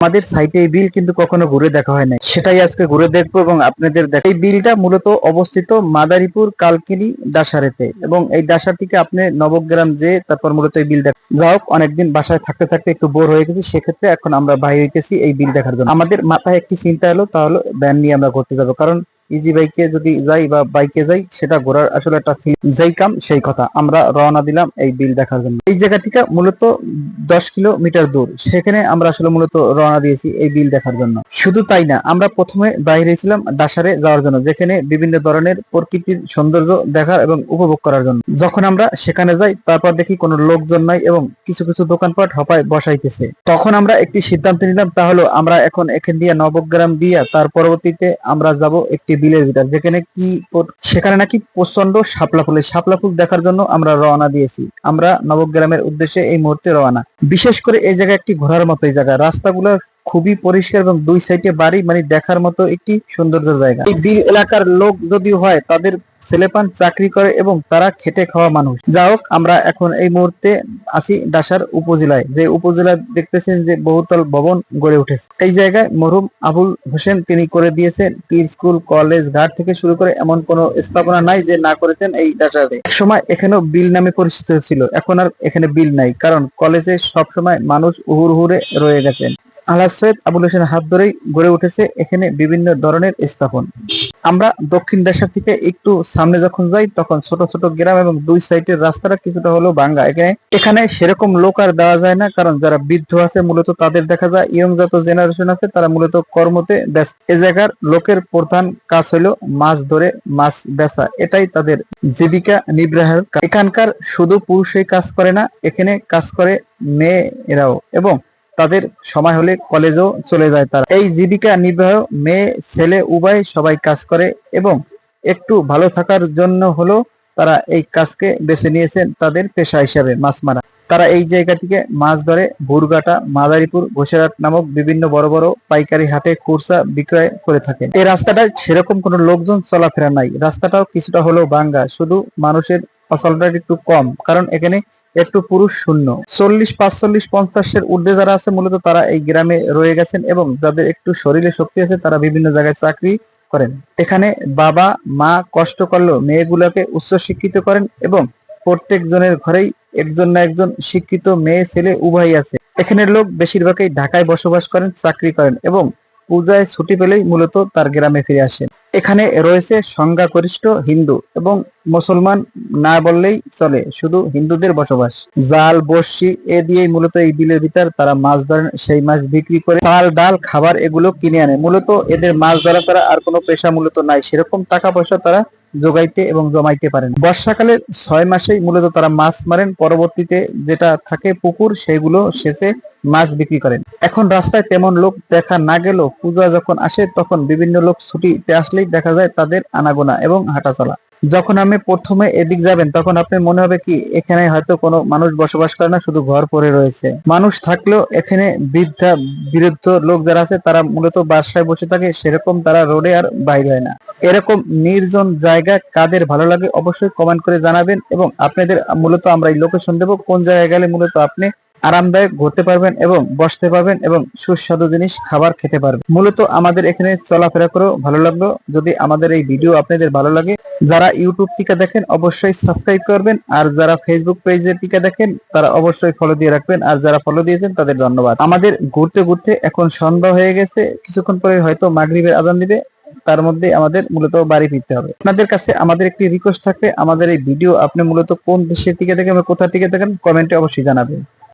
আমাদের সাইটে এই বিল কিন্তু কখনো ঘুরে দেখা হয় নাই, সেটাই আজকে ঘুরে দেখবো এবং আপনাদের দেখ। এই বিলটা মূলত অবস্থিত মাদারীপুর কালকিনি ডাসারেতে, এবং এই ডাসার থেকে আপনি নবগ্রাম যে তারপর মূলত এই বিল দেখা। যা হোক, অনেকদিন বাসায় থাকতে থাকতে একটু বোর হয়ে গেছি, সেক্ষেত্রে এখন আমরা বাই হইতেছি এই বিল দেখার জন্য। আমাদের মাথায় একটি চিন্তা হলো, তাহলে ভ্যান নিয়ে আমরা ঘুরতে যাবো, কারণ ইজি বাইকে যদি যাই বা বাইকে যাই, সেটা ঘোরার আসলে একটা যেই কাম সেই কথা। আমরা রওনা দিলাম এই বিল দেখার জন্য। এই জায়গা থেকে মূলত 10 কিলোমিটার দূর, সেখানে আমরা আসলে মূলত রওনা দিয়েছি এই বিল দেখার জন্য। শুধু তাই না, আমরা প্রথমে বাইরে ছিলাম ডাসারে যাওয়ার জন্য, যেখানে বিভিন্ন ধরনের প্রকৃতির সৌন্দর্য দেখার এবং উপভোগ করার জন্য। যখন আমরা সেখানে যাই, তারপর দেখি কোনো লোকজন নাই এবং কিছু কিছু দোকানপাট হপায় বসাইতেছে। তখন আমরা একটি সিদ্ধান্ত নিলাম, তাহলে আমরা এখন এখান দিয়ে নবগ্রাম দিয়ে তার পরবর্তীতে আমরা যাব একটি বিলের ভিতর, যেখানে সেখানে নাকি প্রচন্ড শাপলা ফুল। শাপলা ফুল দেখার জন্য আমরা রওনা দিয়েছি। আমরা নবগ্রামের উদ্দেশ্যে এই মুহূর্তে রওনা। বিশেষ করে এই জায়গা একটি ঘোরার মতো এই জায়গা, রাস্তাগুলো খুবই পরিষ্কার এবং দুই সাইডে বাড়ি, মানে দেখার মতো একটি সৌন্দর্য জায়গা। এই বিল এলাকার লোক যদি হয়, তাদের ছেলেপান চাকরি করে এবং তারা খেটে খাওয়া মানুষ। যা হোক, আমরা এখন এই মুহূর্তে আছি ডাসার উপজেলায়, যে উপজেলা দেখতেছেন যে বহুতল ভবন গড়ে উঠেছে। এই জায়গায় মরহুম আবুল হোসেন তিনি করে দিয়েছেন পীর স্কুল, কলেজ, ঘাট থেকে শুরু করে এমন কোনো স্থাপনা নাই যে না করেছেন এই ডাসাতে। এক সময় এখানেও বিল নামে পরিচিত ছিল, এখন আর এখানে বিল নাই, কারণ কলেজে সবসময় মানুষ উহুরে রয়ে গেছেন। আলহাজ সৈয়দ আবুল হোসেন হাত ধরেই গড়ে উঠেছে এখানে বিভিন্ন ধরনের স্থাপন। আমরা দক্ষিণ দেশের থেকে একটু সামনে যখন যাই, তখন ছোট ছোট গ্রাম এবং দুই সাইডের রাস্তাটা কিছুটা হলেও ভাঙ্গা। এখানে সেরকম লোক আর দেওয়া যায় না, কারণ যারা বৃদ্ধ আছে মূলত তাদের দেখা যায়। ইয়ং যত জেনারেশন আছে তারা মূলত কর্মতে ব্যস্ত। এ জায়গার লোকের প্রধান কাজ হলো মাছ ধরে মাছ বেচা, এটাই তাদের জীবিকা নির্বাহের কাজ। এখানকার শুধু পুরুষই কাজ করে না, এখানে কাজ করে মেয়েরাও, এবং তাদের সময় হলে কলেজেও চলে যায় তারা। এই জীবিকা নির্বাহ মেয়ে ছেলে উভয় সবাই কাজ করে, এবং একটু ভালো থাকার জন্য হলো তারা এই কাজকে বেছে নিয়েছেন তাদের পেশা হিসাবে মাছ মারা। তারা এই জায়গা থেকে মাছ ধরে ভুরঘাটা, মাদারীপুর, ঘোষেরহাট নামক বিভিন্ন বড় বড় পাইকারি হাটে খুচরা বিক্রয় করে থাকে। এই রাস্তাটায় সেরকম কোনো লোকজন চলাফেরা নাই, রাস্তাটাও কিছুটা হলেও ভাঙ্গা, শুধু মানুষের চলাচলটা একটু কম, কারণ এখানে একটু পুরুষ শূন্য। 40, 45, 50-এর ঊর্ধ্বে যারা আছে মূলত তারা এই গ্রামে রয়ে গেছেন, এবং যাদের একটু শরীরে শক্তি আছে তারা বিভিন্ন জায়গায় চাকরি করেন। এখানে বাবা মা কষ্ট করলেও মেয়েগুলোকে উচ্চ শিক্ষিত করেন, এবং প্রত্যেক জনের ঘরেই একজন না একজন শিক্ষিত মেয়ে ছেলে উভয়ই আছে। এখানের লোক বেশিরভাগই ঢাকায় বসবাস করেন, চাকরি করেন, এবং পূজায় ছুটি পেলেই মূলত তার গ্রামে ফিরে আসেন। এখানে রয়েছে সংখ্যাগরিষ্ঠ হিন্দু এবং মুসলমান না বললেই চলে, শুধু হিন্দুদের বসবাস। জাল, বড়শি এ দিয়েই মূলত এই বিলের ভিতর তারা মাছ ধরেন, সেই মাছ বিক্রি করে চাল, ডাল, খাবার এগুলো কিনে আনে। মূলত এদের মাছ ধরা ছাড়া আর কোনো পেশা মূলত নাই, সেরকম টাকা পয়সা তারা যোগাইতে এবং জমাইতে পারেন। বর্ষাকালের 6 মাসেই মূলত তারা মাছ মারেন, পরবর্তীতে যেটা থাকে পুকুর সেগুলো সেচে মাছ বিক্রি করেন। এখন রাস্তায় তেমন লোক দেখা না গেলেও পূজা যখন আসে তখন বিভিন্ন লোক ছুটিতে আসলেই দেখা যায় তাদের আনাগোনা এবং হাঁটাচলা। যখন আপনি প্রথমে এদিক যাবেন, তখন আপনার মনে হবে কি এখানে হয়তো কোনো মানুষ বসবাস করে না, শুধু ঘর পড়ে রয়েছে। মানুষ থাকলেও এখানে বৃদ্ধ লোক যারা আছে তারা মূলত বাসায় বসে থাকে, সেরকম তারা রোডে আর বাইরে হয় না। এরকম নির্জন জায়গা কাদের ভালো লাগে অবশ্যই কমেন্ট করে জানাবেন, এবং আপনাদের মূলত আমরা এই লোকেশন দেবো কোন জায়গায় গেলে মূলত আপনি আরামদায়ক ঘুরতে পারবেন এবং বসতে পারবেন এবং সুস্বাদু জিনিস খাবার খেতে পারবেন। মূলত আমাদের এখানে চলাফেরা করেও ভালো লাগলো। যদি আমাদের এই ভিডিও আপনাদের ভালো লাগে, যারা ইউটিউব থেকে দেখেন অবশ্যই সাবস্ক্রাইব করবেন, আর যারা ফেসবুক পেজের থেকে দেখেন তারা অবশ্যই ফলো দিয়ে রাখবেন, আর যারা ফলো দিয়েছেন তাদের ধন্যবাদ। আমাদের ঘুরতে ঘুরতে এখন সন্ধ্যা হয়ে গেছে, কিছুক্ষণ পরে হয়তো মাগরিবের আজান দিবে, তার মধ্যে আমাদের মূলত বাড়ি ফিরতে হবে। আপনাদের কাছে আমাদের একটি রিকোয়েস্ট থাকবে, আমাদের এই ভিডিও আপনি মূলত কোন দেশের থেকে দেখেন বা কোথা থেকে দেখেন কমেন্টে অবশ্যই জানাবেন।